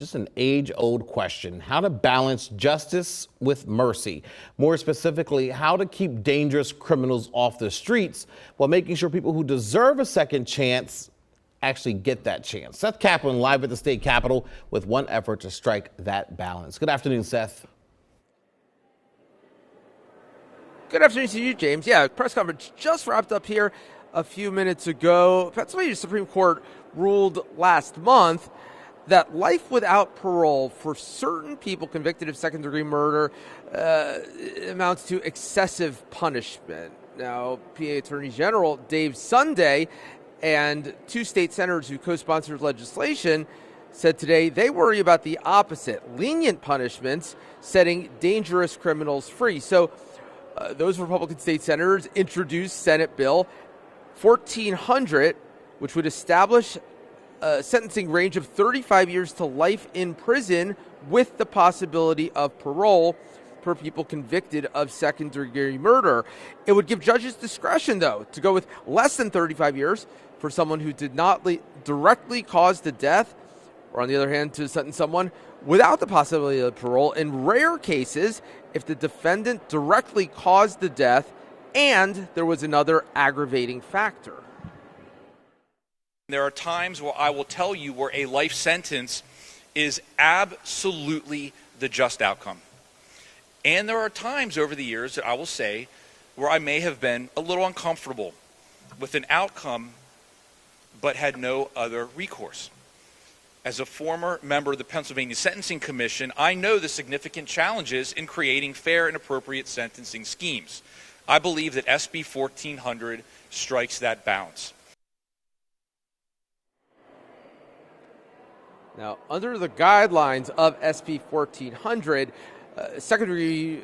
just an age-old question: how to balance justice with mercy. More specifically, how to keep dangerous criminals off the streets while making sure people who deserve a second chance actually get that chance. Seth Kaplan live at the state capitol with one effort to strike that balance. Good afternoon, Seth. Good afternoon to you, James. Yeah, press conference just wrapped up here a few minutes ago. Pennsylvania Supreme Court ruled last month that life without parole for certain people convicted of second-degree murder amounts to excessive punishment. Now, PA Attorney General Dave Sunday and two state senators who co-sponsored legislation said today they worry about the opposite: lenient punishments setting dangerous criminals free. So those Republican state senators introduced Senate Bill 1400, which would establish a sentencing range of 35 years to life in prison with the possibility of parole for people convicted of second-degree murder. It would give judges discretion, though, to go with less than 35 years for someone who did not directly cause the death, or on the other hand, to sentence someone without the possibility of parole in rare cases if the defendant directly caused the death and there was another aggravating factor. There are times where I will tell you where a life sentence is absolutely the just outcome. And there are times over the years that I will say where I may have been a little uncomfortable with an outcome but had no other recourse. As a former member of the Pennsylvania Sentencing Commission, I know the significant challenges in creating fair and appropriate sentencing schemes. I believe that SB 1400 strikes that balance. Now, under the guidelines of SB 1400, second-degree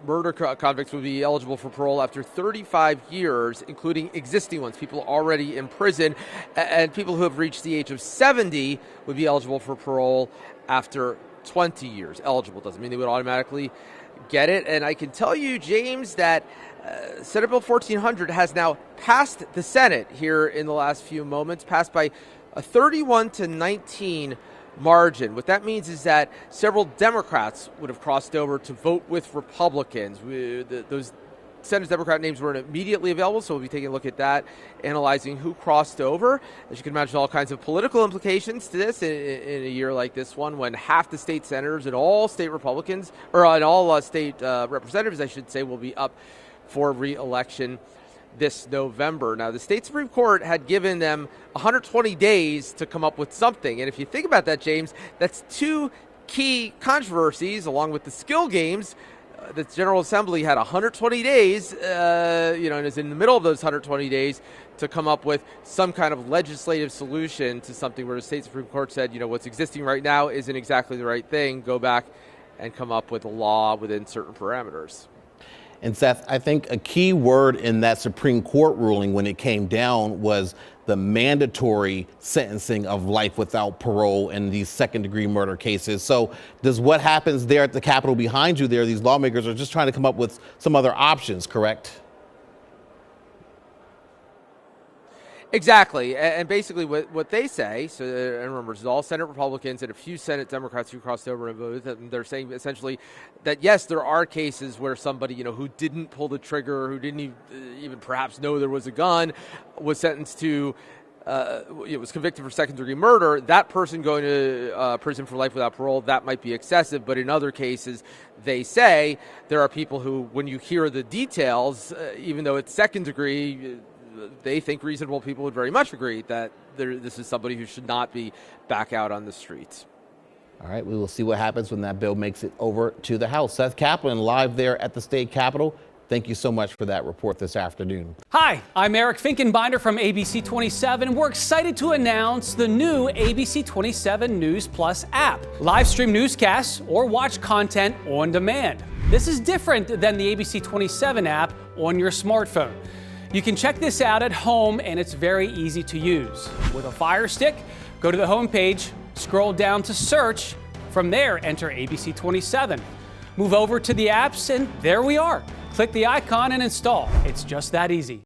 murder convicts would be eligible for parole after 35 years, including existing ones, people already in prison, and people who have reached the age of 70 would be eligible for parole after 20 years. Eligible doesn't mean they would automatically get it. And I can tell you, James, that Senate Bill 1400 has now passed the Senate here in the last few moments, passed by a 31-19 margin. What that means is that several Democrats would have crossed over to vote with Republicans. Those Senate Democrat names weren't immediately available, so we'll be taking a look at that, analyzing who crossed over. As you can imagine, all kinds of political implications to this in a year like this one, when half the state senators and all state Republicans, or all state representatives, I should say, will be up for re-election this November. Now, the state Supreme Court had given them 120 days to come up with something. And if you think about that, James, that's two key controversies, along with the skill games. The General Assembly had 120 days, and is in the middle of those 120 days to come up with some kind of legislative solution to something where the state Supreme Court said, what's existing right now isn't exactly the right thing. Go back and come up with a law within certain parameters. And Seth, I think a key word in that Supreme Court ruling when it came down was the mandatory sentencing of life without parole in these second-degree murder cases. So does what happens there at the Capitol behind you there, these lawmakers are just trying to come up with some other options, correct? Exactly. And basically what they say, so and remember, it's all Senate Republicans and a few Senate Democrats who crossed over and voted, and they're saying essentially that, yes, there are cases where somebody, who didn't pull the trigger, who didn't even perhaps know there was a gun, was sentenced to, was convicted for second-degree murder. That person going to prison for life without parole, that might be excessive. But in other cases, they say there are people who, when you hear the details, even though it's second-degree, they think reasonable people would very much agree that this is somebody who should not be back out on the streets. All right, we will see what happens when that bill makes it over to the House. Seth Kaplan live there at the state capitol. Thank you so much for that report this afternoon. Hi, I'm Eric Finkenbinder from ABC 27. We're excited to announce the new ABC 27 News Plus app. Live stream newscasts or watch content on demand. This is different than the ABC 27 app on your smartphone. You can check this out at home, and it's very easy to use. With a Fire Stick, go to the homepage, scroll down to search. From there, enter ABC 27. Move over to the apps, and there we are. Click the icon and install. It's just that easy.